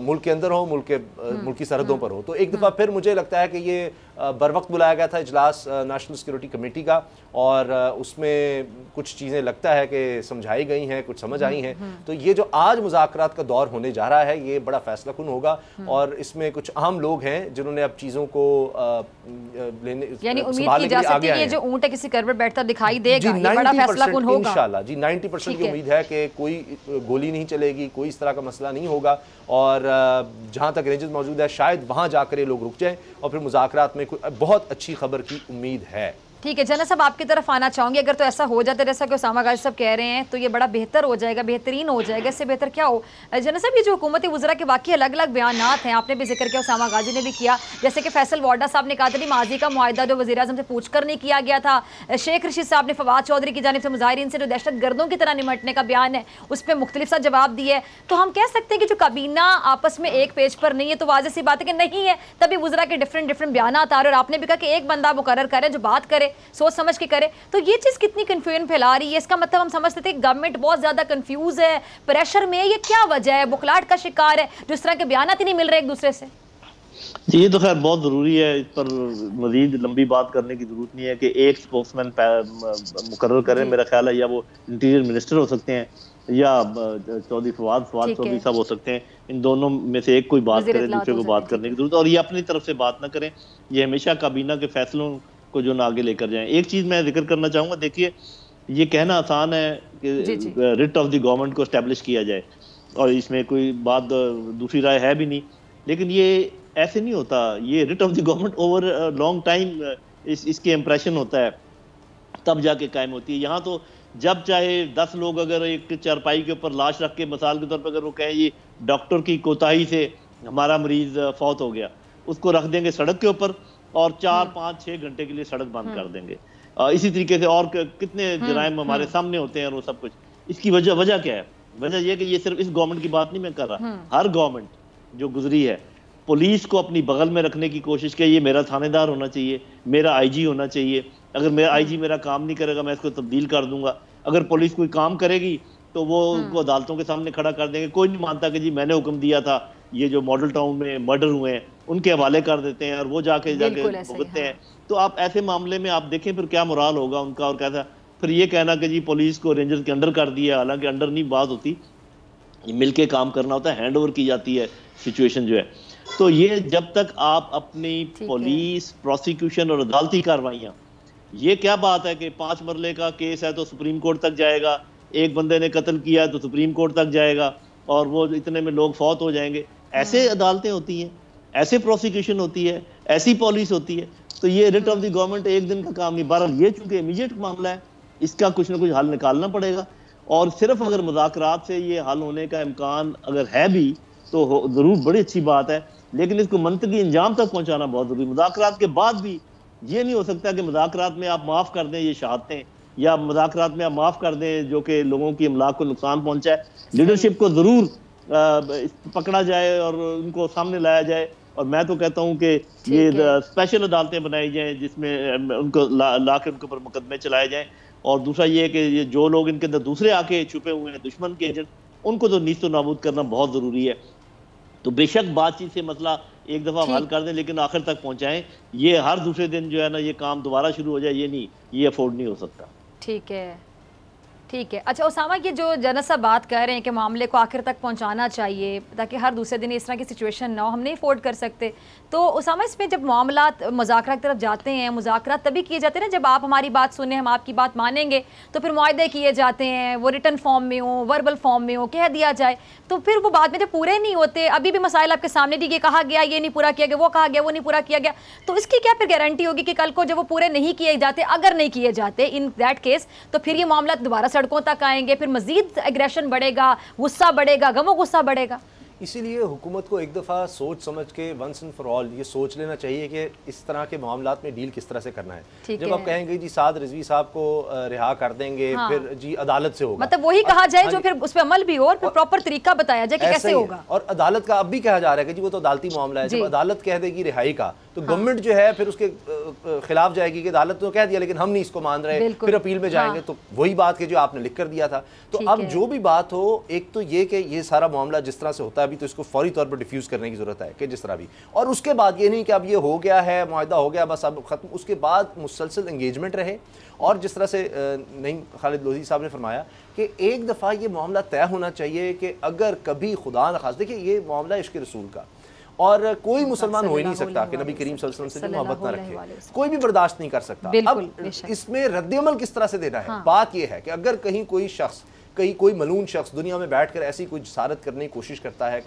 मुल्क के अंदर हो, मुल्क की सरहदों पर हो। तो एक दफ़ा फिर मुझे लगता है कि ये बर वक्त बुलाया गया था इजलास नेशनल सिक्योरिटी कमेटी का, और उसमें कुछ चीज़ें लगता है कि समझाई गई हैं, कुछ समझ आई हैं। तो ये जो आज मुज़ाकरात का दौर होने जा रहा है ये बड़ा फैसला कुन होगा, और इसमें कुछ अहम लोग हैं जिन्होंने अब चीज़ों को लेने, यानी उम्मीद की जा सकती है कि ये जो ऊंट है किसी घर पर बैठता दिखाई देगा, ये बड़ा फैसला कुन होगा इंशाल्लाह। जी 90% की उम्मीद है कि कोई गोली नहीं चलेगी, कोई इस तरह का मसला नहीं होगा, और जहाँ तक रेंजर्स मौजूद है शायद वहाँ जाकर ये लोग रुक जाएं और फिर मुज़ाकरात में बहुत अच्छी खबर की उम्मीद है। ठीक है जनरल साहब, आपकी तरफ आना चाहूँगी। अगर तो ऐसा हो जाता है जैसा कि उसामा गाजी साहब कह रहे हैं तो ये बड़ा बेहतर हो जाएगा, बेहतरीन हो जाएगा। इससे बेहतर क्या हो? जनरल साहब, ये जो हुकूमती वज़रा के वाकई अलग अलग बयानात हैं, आपने भी जिक्र किया, उसामा गाजी ने भी किया, जैसे कि फैसल वाडा साहब ने कहा था माजी का मुआहिदा जो वज़ीर-ए-आज़म से पूछ कर नहीं किया गया था। शेख रशीद साहब ने फवाद चौधरी की जानिब से मुजाहिरीन से जो दहशत गर्दों की तरह निमटने का बयान है उस पर मुख्तलिफ सा जवाब दिया है। तो हम कह सकते हैं कि जो काबीना आपस में एक पेज पर नहीं है, तो वाज़ेह सी बात है कि नहीं है, तभी वज़रा के डिफरेंट बयानात आ रहे। और आपने भी कहा कि एक बंदा मुकर्रर करे जो बात करे, सोच समझ के करे। तो ये चीज कितनी कंफ्यूजन फैला रही है? इसका मतलब हम समझते थे गवर्नमेंट बहुत ज्यादा कंफ्यूज है, प्रेशर में, ये क्या वजह है? बुखलाहट का शिकार है, जिस तरह के बयान ही नहीं मिल रहे एक दूसरे से। ये तो खैर बहुत ज़रूरी है, इस पर मजीद लंबी बात करने की जरूरत नहीं है कि एक स्पोक्समैन मुकर्रर करें। मेरा ख्याल है या वो इंटीरियर मिनिस्टर हो सकते हैं या चौधरी फवाद चौधरी साहब हो सकते हैं। इन दोनों में से एक कोई बात करे, दूसरे को बात करने की जरूरत है, और ये अपनी तरफ से बात ना करें। ये हमेशा काबीना के फैसलों को जो ना आगे लेकर जाएं। एक चीज मैं जिक्र करना चाहूंगा, देखिए ये कहना आसान है कि रिट ऑफ द गवर्नमेंट को एस्टेब्लिश किया जाए, और इसमें कोई बात दूसरी राय है भी नहीं, लेकिन ये ऐसे नहीं होता। ये writ of the government over long time इसके इम्प्रेशन होता है, तब जाके कायम होती है। यहाँ तो जब चाहे 10 लोग अगर एक चारपाई के ऊपर लाश रख के मिसाल के तौर पर अगर वो कहें ये डॉक्टर की कोताही से हमारा मरीज फौत हो गया, उसको रख देंगे सड़क के ऊपर और 4-5-6 घंटे के लिए सड़क बंद कर देंगे। इसी तरीके से और कितने जराइम हमारे सामने होते हैं, और वो सब कुछ। इसकी वजह क्या है? वजह यह कि ये सिर्फ इस गवर्नमेंट की बात नहीं मैं कर रहा, हर गवर्नमेंट जो गुजरी है पुलिस को अपनी बगल में रखने की कोशिश की। ये मेरा थानेदार होना चाहिए, मेरा आईजी होना चाहिए, अगर मेरा आईजी मेरा काम नहीं करेगा मैं इसको तब्दील कर दूंगा। अगर पुलिस कोई काम करेगी तो वो उनको अदालतों के सामने खड़ा कर देंगे। कोई नहीं मानता कि जी मैंने हुक्म दिया था, ये जो मॉडल टाउन में मर्डर हुए हैं उनके हवाले कर देते हैं और वो जाके भुगतते हैं। तो आप ऐसे मामले में आप देखें फिर क्या मोराल होगा उनका, और कैसा फिर ये कहना कि जी पुलिस को रेंजर्स के अंडर कर दिया, हालांकि अंडर नहीं बात होती, मिलके काम करना होता है, हैंड ओवर की जाती है सिचुएशन जो है। तो ये जब तक आप अपनी पुलिस, प्रोसिक्यूशन और अदालती कार्रवाइयाँ, ये क्या बात है कि 5 मरले का केस है तो सुप्रीम कोर्ट तक जाएगा, एक बंदे ने कत्ल किया तो सुप्रीम कोर्ट तक जाएगा और वो इतने में लोग फौत हो जाएंगे। ऐसे अदालतें होती हैं, ऐसे प्रोसिक्यूशन होती है, ऐसी पॉलिसी होती है। तो ये रिट ऑफ द गवर्नमेंट एक दिन का काम नहीं। बहरहाल ये चूंकि इमीडिएट मामला है, इसका कुछ ना कुछ हल निकालना पड़ेगा, और सिर्फ अगर मुज़ाकरात से ये हल होने का इम्कान अगर है भी तो जरूर बड़ी अच्छी बात है, लेकिन इसको मंतकी अंजाम तक पहुंचाना बहुत जरूरी। मुज़ाकरात के बाद भी ये नहीं हो सकता कि मुज़ाकरात में आप माफ़ कर दें ये शहादतें, या मुज़ाकरात में आप माफ़ कर दें जो कि लोगों की अमलाक को नुकसान पहुंचा है। लीडरशिप को ज़रूर पकड़ा जाए और उनको सामने लाया जाए, और मैं तो कहता हूं कि ये स्पेशल अदालतें बनाई जाएं जिसमें उनको ला के उनके ऊपर मुकदमे चलाए जाएं। और दूसरा ये कि ये जो लोग इनके अंदर दूसरे आके छुपे हुए हैं, दुश्मन के एजेंट, उनको तो नीस्तो नाबूद करना बहुत ज़रूरी है। तो बेशक बातचीत से मसला एक दफ़ा हल कर दें, लेकिन आखिर तक पहुंचाएं। ये हर दूसरे दिन जो है ना ये काम दोबारा शुरू हो जाए, ये नहीं, ये अफोर्ड नहीं हो सकता। ठीक है, ठीक है। अच्छा उसामा, ये जो जनरल साहब बात कर रहे हैं कि मामले को आखिर तक पहुंचाना चाहिए ताकि हर दूसरे दिन इस तरह की सिचुएशन ना हो, हम नहीं अफोर्ड कर सकते, तो उसामा इसमें जब मामला मुज़ाकरा की तरफ जाते हैं, मुज़ाकरा तभी किए जाते हैं ना जब आप हमारी बात सुने, हम आपकी बात मानेंगे, तो फिर मुआहदे किए जाते हैं, वो रिटन फॉर्म में हो, वर्बल फॉर्म में हो, कह दिया जाए, तो फिर वो बाद में जब पूरे नहीं होते, अभी भी मसाइल आपके सामने दी, कहा गया ये नहीं पूरा किया गया, वो कहा गया वो नहीं पूरा किया गया, तो इसकी क्या फिर गारंटी होगी कि कल को जब वो पूरे नहीं किए जाते, अगर नहीं किए जाते इन दैट केस, तो फिर ये मामला दोबारा सड़कों तक आएंगे, फिर मजीद एग्रेशन बढ़ेगा, गुस्सा बढ़ेगा, गमो गुस्सा बढ़ेगा। इसीलिए हुकूमत को एक दफ़ा सोच समझ के वंस एंड फॉर ऑल ये सोच लेना चाहिए कि इस तरह के मामलात में डील किस तरह से करना है। जब आप कहेंगे जी साद रिजवी साहब को रिहा कर देंगे, हाँ। फिर जी अदालत से होगा, मतलब वही कहा जाए जो फिर उस पर अमल भी हो और फिर प्रॉपर तरीका बताया जाए कि कैसे होगा। और अदालत का अब भी कहा जा रहा है कि जी वो तो अदालती मामला है, जब अदालत कह देगी रिहाई का तो गवर्नमेंट जो है फिर उसके खिलाफ जाएगी कि अदालत तो कह दिया लेकिन हम नहीं इसको मान रहे, फिर अपील में जाएंगे, तो वही बात कि जो आपने लिख कर दिया था। तो अब जो भी बात हो, एक तो ये कि ये सारा मामला जिस तरह से होता है अभी, तो इसको फौरी तौर पर डिफ्यूज करने की जरूरत है कि जिस तरह भी, और उसके बाद ये नहीं कि अब ये हो गया है, मुआहदा हो गया बस अब खत्म, उसके बाद मुसलसल एंगेजमेंट रहे। और जिस तरह से नहीं खालिद लोधी साहब ने फरमाया कि एक दफ़ा ये मामला तय होना चाहिए कि अगर कभी खुदा न खास, देखिए ये मामला इश्क रसूल का, और कोई मुसलमान हो ही नहीं सकता कि नबी करीम सल्लल्लाहु अलैहि वसल्लम से मोहब्बत ना रखे, कोई भी बर्दाश्त नहीं कर सकता। अब इसमें रद्द-ए-अमल किस तरह से देना है, हाँ। बात यह है कि अगर कहीं कोई शख्स, कोई मलून शख्स दुनिया में बैठकर ऐसी कोई जसारत करने की कोशिश करता है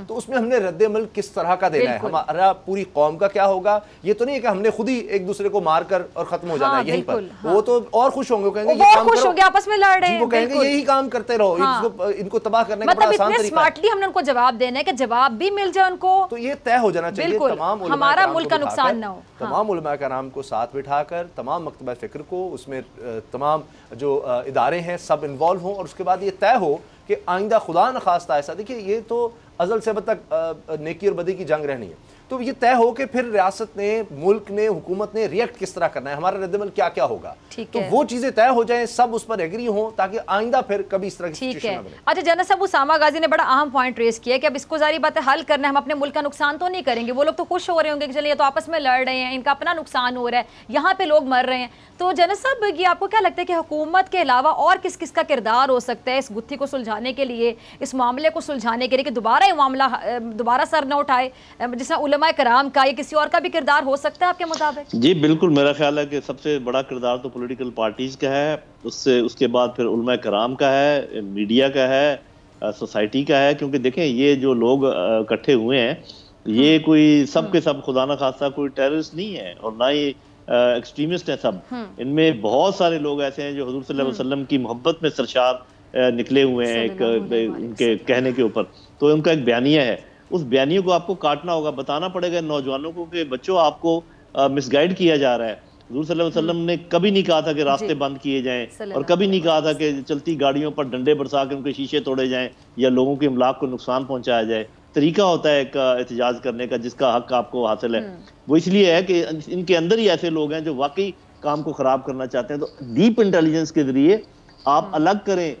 तो उसमें हमने रद्द-ए-अमल किस तरह का देना है, हमारा पूरी कौम का क्या होगा। ये तो नहीं है कि हमने खुद ही एक दूसरे को मारकर और खत्म हो जाना है यहीं पर, वो तो और खुश होंगे, कहेंगे ये काम करो, आपस में लड़ रहे हैं, वो कहेंगे यही काम करते रहो, इनको तबाह करने का बड़ा आसान तरीका है। स्मार्टली हमने उनको जवाब देना है कि जवाब भी मिल जाए उनको, तो ये तय हो जाना चाहिए तमाम हमारा मुल्क का नुकसान ना हो, तमाम उलमा कराम को साथ बिठाकर, तमाम मकतबा फ़िक्र को, उसमें तमाम जो इदारे हैं सब इन्वॉल्व हों, और उसके बाद ये तय हो कि आइंदा खुदा न खास्ता ऐसा, देखिए ये तो अज़ल से अब तक नेकी और बदी की जंग रहनी है, तो ये तय हो कि फिर रियासत ने, मुल्क ने, हुकूमत ने रिएक्ट किस तरह करना है, हमारा रद्द-ए-अमल क्या क्या होगा, तो वो चीजें तय हो जाएं, सब उस पर एग्री हों, ताकि आइंदा फिर कभी इस तरह की सिचुएशन ना बने। अच्छा जनरल साहब, उसामा गाजी ने बड़ा अहम पॉइंट रेस किया कि अब इसको जारी बात है हल करना है, हम अपने मुल्क का नुकसान तो नहीं करेंगे। वो लोग तो खुश हो रहे होंगे कि चलिए ये तो आपस में लड़ रहे हैं, इनका अपना नुकसान हो रहा है, यहाँ पे लोग मर रहे हैं, तो जनरल साहब ये आपको क्या लगता है कि हुकूमत के अलावा और किस किस का किरदार हो सकता है इस गुत्थी को सुलझाने के लिए, इस मामले को सुलझाने के लिए, कि दोबारा ये मामला दोबारा सर न उठाए, जिसमें उलमा कराम का, किसी और का भी किरदार हो सकता है आपके मुताबिक? जी बिल्कुल, मेरा ख्याल है कि सबसे बड़ा किरदार तो पॉलिटिकल पार्टीज का है, उसके बाद फिर उलमा कराम का है, मीडिया का है, सोसाइटी का है, क्योंकि देखें ये जो लोग इकट्ठे हुए हैं ये कोई सब के सब खुदा ना खास्ता कोई टेररिस्ट नहीं है और ना ही एक्सट्रीमिस्ट है सब। इनमें बहुत सारे लोग ऐसे हैं जो हुजूर सल्लल्लाहु अलैहि वसल्लम की मोहब्बत में सरशार निकले हुए हैं एक उनके कहने के ऊपर। तो उनका एक बयानिया है, उस बयानियों को आपको काटना होगा, बताना पड़ेगा नौजवानों को कि बच्चों आपको मिसगाइड किया जा रहा है। हुजूर सल्लल्लाहु अलैहि वसल्लम ने कभी नहीं कहा था कि रास्ते बंद किए जाएं और कभी नहीं कहा था कि चलती गाड़ियों पर डंडे बरसा के उनके शीशे तोड़े जाएं या लोगों के अमलाक को नुकसान पहुंचाया जाए। तरीका होता है एक एहतजाज करने का जिसका हक आपको हासिल है। वो इसलिए है कि इनके अंदर ही ऐसे लोग हैं जो वाकई काम को खराब करना चाहते हैं। तो डीप इंटेलिजेंस के जरिए आप अलग करें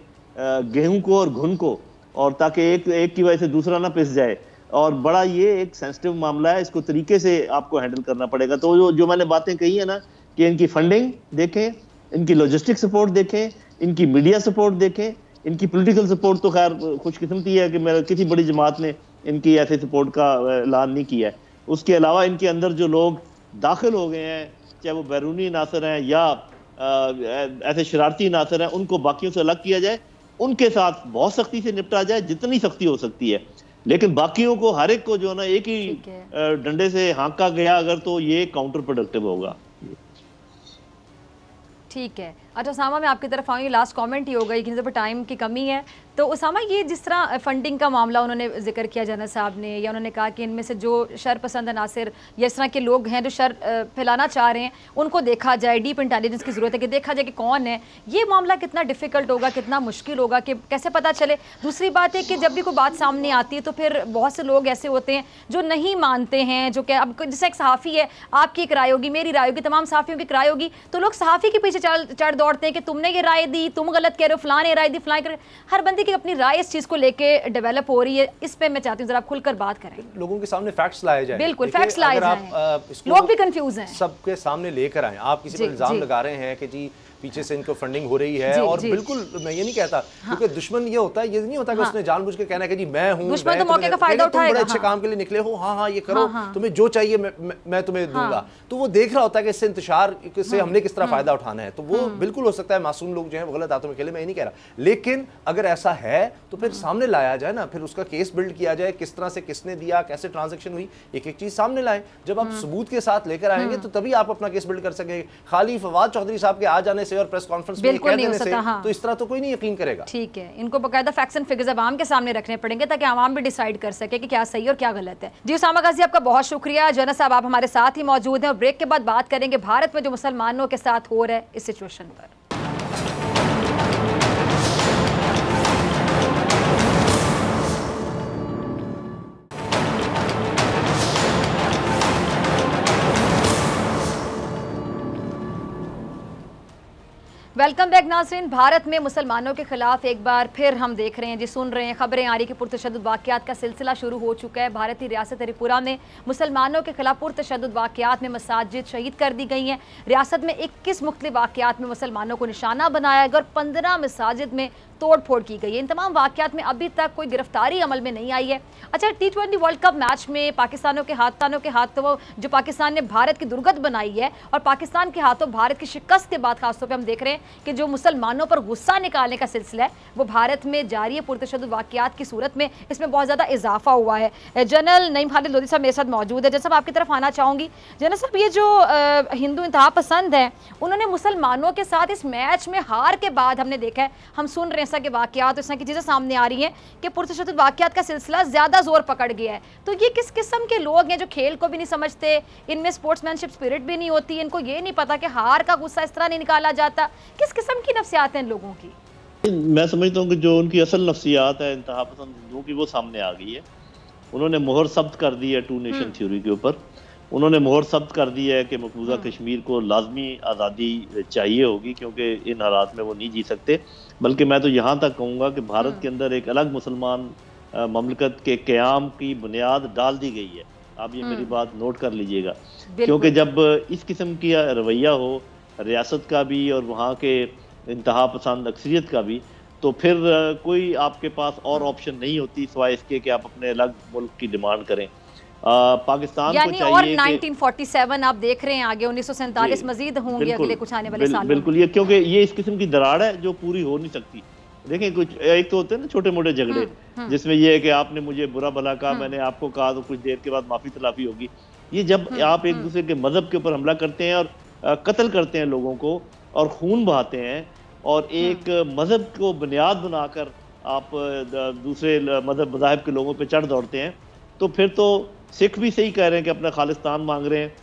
गेहूं को और घुन को, और ताकि एक की वजह से दूसरा ना पिस जाए। और बड़ा ये एक सेंसिटिव मामला है, इसको तरीके से आपको हैंडल करना पड़ेगा। तो जो मैंने बातें कही है ना कि इनकी फंडिंग देखें, इनकी लॉजिस्टिक सपोर्ट देखें, इनकी मीडिया सपोर्ट देखें, इनकी पॉलिटिकल सपोर्ट तो खैर खुशकिस्मती है कि मेरा किसी बड़ी जमात ने इनकी ऐसे सपोर्ट का ऐलान नहीं किया है। उसके अलावा इनके अंदर जो लोग दाखिल हो गए हैं, चाहे वो बैरूनी नासर हैं या ऐसे शरारती नासर हैं, उनको बाकियों से अलग किया जाए, उनके साथ बहुत सख्ती से निपटा जाए, जितनी सख्ती हो सकती है। लेकिन बाकियों को, हर एक को जो है ना एक ही डंडे से हाँका गया अगर, तो ये काउंटर प्रोडक्टिव होगा। ठीक है। अच्छा उसामा, मैं आपकी तरफ आऊँगी, लास्ट कमेंट ही होगा क्योंकि पर टाइम की कमी है। तो उसामा, ये जिस तरह फंडिंग का मामला उन्होंने जिक्र किया जनरल साहब ने, या उन्होंने कहा कि इनमें से जो शर पसंद नासिर या इस तरह के लोग हैं जो शर फैलाना चाह रहे हैं, उनको देखा जाए, डीप इंटेलिजेंस की ज़रूरत है कि देखा जाए कि कौन है। ये मामला कितना डिफ़िकल्ट होगा, कितना मुश्किल होगा कि कैसे पता चले। दूसरी बात है कि जब भी कोई बात सामने आती है तो फिर बहुत से लोग ऐसे होते हैं जो नहीं मानते हैं, जो कि अब जैसे एक सहाफ़ी है, आपकी एक राय होगी, मेरी राय होगी, तमाम सहाफ़ियों की एक राय होगी, तो लोग सहाफ़ी के पीछे चढ़ दौड़ते हैं कि तुमने ये राय दी, तुम गलत कह रहे हो, फलां ने राय दी, फलां कर। हर बंदे की अपनी राय इस चीज़ को लेके डेवलप हो रही है। इस पे मैं चाहती हूँ जरा आप खुलकर बात करें, लोगों के सामने फैक्ट्स लाए जाएं। बिल्कुल फैक्ट्स लाए जाएं, लोग भी कंफ्यूज हैं, सबके सामने लेकर आए। आप किसी पर इल्जाम लगा रहे हैं कि जी पीछे से इनको फंडिंग हो रही है, और बिल्कुल मैं ये नहीं कहता, क्योंकि दुश्मन ये होता है, ये नहीं होता कि उसने जानबूझ के कहना है कि जी मैं हूं, दुश्मन तो मौके का फायदा उठाएगा, बड़े अच्छे काम के लिए निकले हो, हाँ ये करो, तुम्हें जो चाहिए मैं तुम्हें दूंगा। तो वो देख रहा होता है कि इससे इंतशार से हमने किस तरह फायदा उठाना है। तो वो बिल्कुल हो सकता है मासूम लोग जो है वो गलत हाथों में खेले, मैं ये नहीं कह रहा, लेकिन अगर ऐसा है तो फिर सामने लाया जाए ना, फिर उसका केस बिल्ड किया जाए, किस तरह से किसने दिया, कैसे ट्रांजेक्शन हुई, एक एक चीज सामने लाएं। जब आप सबूत के साथ लेकर आएंगे तो तभी आप अपना केस बिल्ड कर सकेंगे। खाली फवाद चौधरी साहब के आ जाने से और प्रेस कॉन्फ्रेंस बिल्कुल नहीं हो सकता, हाँ। तो इस तरह तो कोई नहीं यकीन करेगा। ठीक है, इनको बकायदा फैक्ट्स एंड फिगर्स आवाम के सामने रखने पड़ेंगे ताकि आवाम भी डिसाइड कर सके कि क्या सही और क्या गलत है। जी उसामा गाजी, आपका बहुत शुक्रिया। जनरल साहब आप हमारे साथ ही मौजूद हैं और ब्रेक के बाद बात करेंगे भारत में जो मुसलमानों के साथ हो रहा है इस सिचुएशन पर। वेलकम बैक नाज़रीन। भारत में मुसलमानों के खिलाफ एक बार फिर हम देख रहे हैं जी, सुन रहे हैं, खबरें आ रही कि पुरतशद्दुद वाक़यात का सिलसिला शुरू हो चुका है। भारतीय रियासत त्रिपुरा में मुसलमानों के खिलाफ पुरतशद्दुद वाक़यात में मसाजिद शहीद कर दी गई हैं। रियासत में 21 मुख्तलिफ वाक़यात में मुसलमानों को निशाना बनाया गया और 15 मसाजिद में तोड़ फोड़ की गई है। इन तमाम वाक़यात में अभी तक कोई गिरफ्तारी अमल में नहीं आई है। अच्छा, T20 वर्ल्ड कप मैच में पाकिस्तानों के हाथों जो पाकिस्तान ने भारत की दुर्गत बनाई है और पाकिस्तान के हाथों भारत की शिकस्त के बाद खासतौर पर हम देख रहे हैं कि जो मुसलमानों पर गुस्सा निकालने का सिलसिला है वो भारत में जारी है। पुरतशद्दुद वाक़यात की सूरत में इसमें बहुत ज़्यादा इजाफा हुआ है। जनरल नईम खालिद लोधी साहब मेरे साथ मौजूद है। जनरल साहब आपकी तरफ आना चाहूँगी। जनरल साहब, ये जो हिंदू इंतहा पसंद हैं उन्होंने मुसलमानों के साथ इस मैच में हार के बाद हमने देखा है, हम सुन रहे हैं के वाक़यात, इस तरह की चीज़ें सामने आ रही हैं कि पुरतशद्दुद वाक़यात का सिलसिला ज़्यादा जोर पकड़ गया है। तो ये किस किस्म के लोग हैं जो खेल को भी नहीं समझते, इनमें स्पोर्ट्समैनशिप स्पिरिट भी नहीं होती, इनको ये नहीं पता कि हार का गुस्सा इस तरह नहीं निकाला जाता। किस किस्म की नफ्सियात हैं इन लोगों की? मैं समझता हूँ कि जो उनकी असल नफ्सियात है इंतहा पसंद हिंदुओं की, वो सामने आ गई है। उन्होंने मोहर सब्त कर दी है टू नेशन थ्योरी के ऊपर। उन्होंने मोहर सब्त कर दी है कि मकबूजा कश्मीर को लाजमी आज़ादी चाहिए होगी, क्योंकि इन हालात में वो नहीं जी सकते। बल्कि मैं तो यहाँ तक कहूँगा कि भारत के अंदर एक अलग मुसलमान ममलकत के क़याम की बुनियाद डाल दी गई है। आप ये मेरी बात नोट कर लीजिएगा, क्योंकि जब इस किस्म की रवैया हो रियासत का भी और वहाँ के इंतहा पसंद अक्सरियत का भी, तो फिर कोई आपके पास और ऑप्शन नहीं होती सिवाय इसके कि आप अपने अलग मुल्क की डिमांड करें। पाकिस्तान को चाहिए और 1947 आप देख रहे हैं, आगे 1947 मजीद होंगे अगले कुछ आने वाले सालों। बिल्कुल, ये क्योंकि ये इस किस्म की दरार है जो पूरी हो नहीं सकती। देखें, कुछ एक तो होते हैं ना छोटे मोटे झगड़े, जिसमें ये है कि आपने मुझे बुरा भला कहा, मैंने आपको कहा, तो कुछ देर के बाद माफी तलाफी होगी। ये जब आप एक दूसरे के मजहब के ऊपर हमला करते हैं और कत्ल करते हैं लोगों को और खून बहाते हैं और एक मजहब को बुनियाद बनाकर आप दूसरे मजहब के लोगों पे चढ़ दौड़ते हैं, तो फिर तो सिख भी सही कह रहे हैं कि अपना खालिस्तान मांग रहे हैं,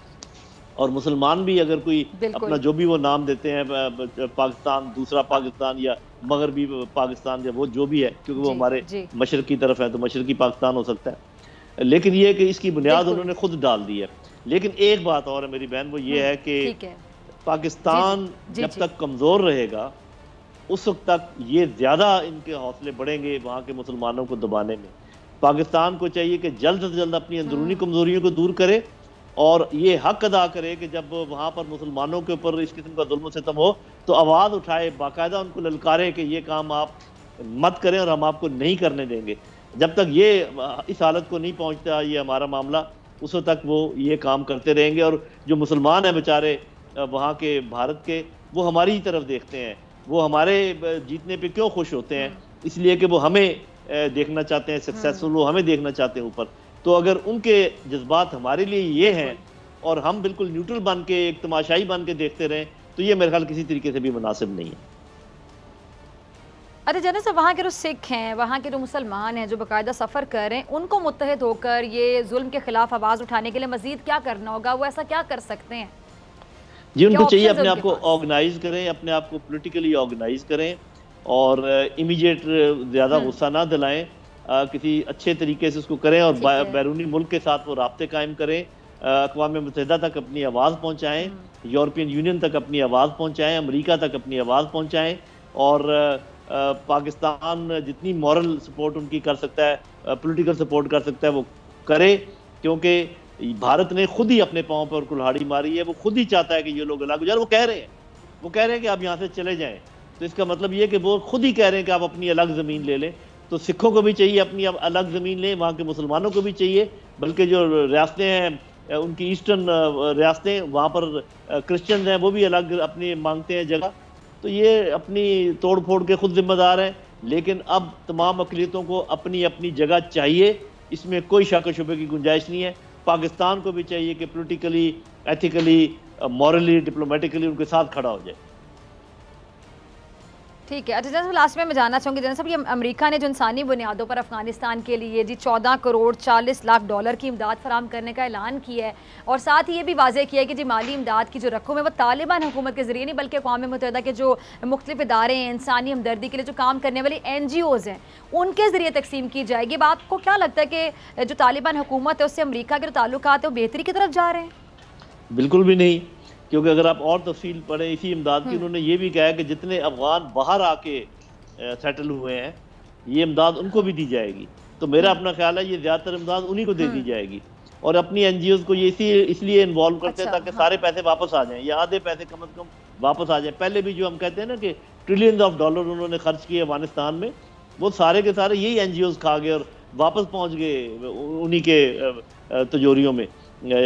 और मुसलमान भी अगर कोई अपना जो भी वो नाम देते हैं पाकिस्तान, दूसरा पाकिस्तान या मगरबी पाकिस्तान या वो जो भी है, क्योंकि वो हमारे मशरक की तरफ है तो मशरकी पाकिस्तान हो सकता है। लेकिन ये कि इसकी बुनियाद उन्होंने खुद डाल दी है। लेकिन एक बात और है मेरी बहन, वो ये है कि पाकिस्तान जब तक कमज़ोर रहेगा उस वक्त तक ये ज़्यादा इनके हौसले बढ़ेंगे वहाँ के मुसलमानों को दबाने में। पाकिस्तान को चाहिए कि जल्द से जल्द अपनी अंदरूनी कमजोरियों को दूर करे और ये हक अदा करे कि जब वहाँ पर मुसलमानों के ऊपर इस किस्म का जुल्म सितम हो तो आवाज़ उठाए, बाकायदा उनको ललकारे कि ये काम आप मत करें और हम आपको नहीं करने देंगे। जब तक ये इस हालत को नहीं पहुँचता ये हमारा मामला, उस वक्त तक वो ये काम करते रहेंगे। और जो मुसलमान हैं बेचारे वहाँ के भारत के, वो हमारी ही तरफ देखते हैं, वो हमारे जीतने पे क्यों खुश होते हैं, इसलिए कि वो हमें देखना चाहते हैं सक्सेसफुल, वो हमें देखना चाहते हैं ऊपर। तो अगर उनके जज्बात हमारे लिए ये हैं और हम बिल्कुल न्यूट्रल बन के, एक तमाशाई बन के देखते रहें, तो ये मेरे ख्याल किसी तरीके से भी मुनासिब नहीं है। अच्छा जैसे वहाँ के जो सिख हैं, वहाँ के जो मुसलमान हैं जो बाकायदा सफ़र कर रहे हैं, उनको मुत्तहिद होकर ये जुल्म के खिलाफ आवाज़ उठाने के लिए मज़ीद क्या करना होगा, वो ऐसा क्या कर सकते हैं? जी उनको चाहिए अपने आप को ऑर्गेनाइज करें, अपने आप को पोलिटिकली ऑर्गेनाइज करें और इमीडिएट ज़्यादा गुस्सा ना दिलाएं, किसी अच्छे तरीके से उसको करें और बैरूनी मुल्क के साथ वो राब्ते कायम करें, अक़वाम मुत्तहिदा तक अपनी आवाज़ पहुँचाएँ, यूरोपियन यूनियन तक अपनी आवाज़ पहुँचाएँ, अमरीका तक अपनी आवाज़ पहुँचाएँ और पाकिस्तान जितनी मॉरल सपोर्ट उनकी कर सकता है, पॉलिटिकल सपोर्ट कर सकता है वो करे, क्योंकि भारत ने खुद ही अपने पाँव पर कुल्हाड़ी मारी है। वो खुद ही चाहता है कि ये लोग अलग हो जाए। वो कह रहे हैं कि आप यहाँ से चले जाएं, तो इसका मतलब ये कि वो खुद ही कह रहे हैं कि आप अपनी अलग ज़मीन ले लें। तो सिखों को भी चाहिए अपनी अलग ज़मीन लें, वहाँ के मुसलमानों को भी चाहिए, बल्कि जो रियासतें हैं उनकी ईस्टर्न रियासतें, वहाँ पर क्रिश्चियन हैं, वो भी अलग अपनी मांगते हैं जगह। तो ये अपनी तोड़ फोड़ के खुद जिम्मेदार हैं, लेकिन अब तमाम अक़लियतों को अपनी अपनी जगह चाहिए, इसमें कोई शक व शुबे की गुंजाइश नहीं है। पाकिस्तान को भी चाहिए कि पॉलिटिकली, एथिकली, मॉरली, डिप्लोमेटिकली उनके साथ खड़ा हो जाए। ठीक है। अच्छा जैसे लास्ट में मैं जानना चाहूँगी जैसे साहब, ये अमेरिका ने जो इंसानी बुनियादों पर अफगानिस्तान के लिए जी 14 करोड़ 40 लाख डॉलर की इमदाद फराम करने का ऐलान किया है और साथ ही ये भी वाज़ेह किया है कि जी माली इमदाद की जो रकम है वो तालिबान हुकूमत के ज़रिए नहीं बल्कि अक़वाम मुत्तहिदा के जो मुख्तलिफ इदारे हैं, इंसानी हमदर्दी के लिए जो काम करने वाली NGOs हैं, उनके ज़रिए तकसीम की जाएगी। अब आपको क्या लगता है कि जो तालिबान हुकूमत है उससे अमरीका के जो ताल्लुकात है वो बेहतरी की तरफ जा रहे हैं? बिल्कुल भी नहीं, क्योंकि अगर आप और तफसील पढ़ें इसी इमदाद की, उन्होंने ये भी कहा है कि जितने अफगान बाहर आके सेटल हुए हैं ये इमदाद उनको भी दी जाएगी। तो मेरा अपना ख्याल है ये ज़्यादातर इमदाद उन्हीं को दे दी जाएगी और अपनी NGOs को ये इसलिए इन्वॉल्व करते हैं ताकि सारे पैसे वापस आ जाएं या आधे पैसे कम से कम वापस आ जाए। पहले भी जो हम कहते हैं ना कि ट्रिलियंस ऑफ डॉलर उन्होंने खर्च किए अफगानिस्तान में, वो सारे के सारे यही NGOs खा गए और वापस पहुँच गए उन्हीं के तिजोरियों में,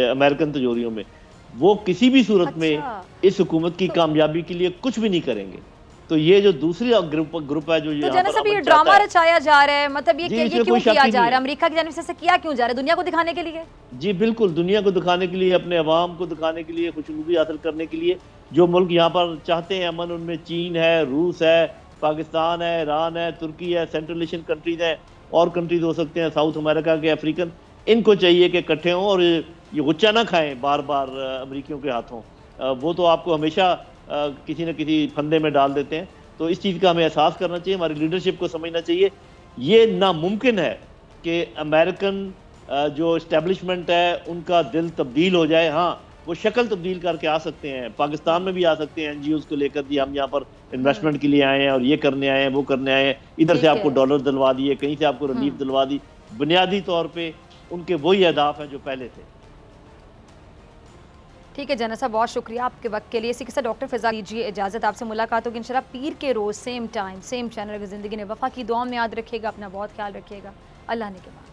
अमेरिकन तिजोरियों में। वो किसी भी सूरत में इस हुकूमत की कामयाबी के लिए कुछ भी नहीं करेंगे। तो ये जो दूसरी ग्रुप है जो ये ड्रामा रचाया जा रहा है, मतलब ये क्यों किया जा रहा है? अमेरिका की जानिब से किया क्यों जा रहा है? दुनिया को दिखाने के लिए? जी बिल्कुल, दुनिया को दिखाने के लिए, अपने अवाम को दिखाने के लिए, खुशनुदी हासिल करने के लिए। जो मुल्क यहाँ पर चाहते हैं अमन, उनमें चीन है, रूस है, पाकिस्तान है, ईरान है, तुर्की है, सेंट्रल एशियन कंट्रीज है, और कंट्रीज हो सकते हैं साउथ अमेरिका के, अफ्रीकन। इनको चाहिए कि इकट्ठे हों और ये गुच्चा ना खाएं बार बार अमरीकियों के हाथों। वो तो आपको हमेशा किसी न किसी फंदे में डाल देते हैं। तो इस चीज़ का हमें एहसास करना चाहिए, हमारी लीडरशिप को समझना चाहिए। ये नामुमकिन है कि अमेरिकन जो इस्टेब्लिशमेंट है उनका दिल तब्दील हो जाए। हाँ, वो शक्ल तब्दील करके आ सकते हैं, पाकिस्तान में भी आ सकते हैं NGOs को लेकर, जी हम यहाँ पर इन्वेस्टमेंट के लिए आए हैं और ये करने आए हैं, वो करने आए हैं, इधर से आपको डॉलर दिलवा दिए, कहीं से आपको रिलीफ दिलवा दी। बुनियादी तौर पर उनके वही अहदाफ हैं जो पहले थे। ठीक है जनाब साहब, बहुत शुक्रिया आपके वक्त के लिए। इसी के साथ डॉक्टर फ़िज़ा लीजिए इजाज़त, आपसे मुलाकात होगी इंशाल्लाह पीर के रोज़ सेम टाइम सेम चैनल। अगर ज़िंदगी ने वफ़ा की दुआ में याद रखिएगा, अपना बहुत ख्याल रखिएगा। अल्लाह ने के बाद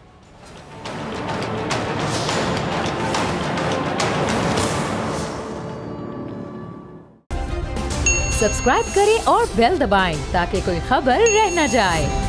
सब्सक्राइब करें और बेल दबाएं ताकि कोई खबर रह न जाए।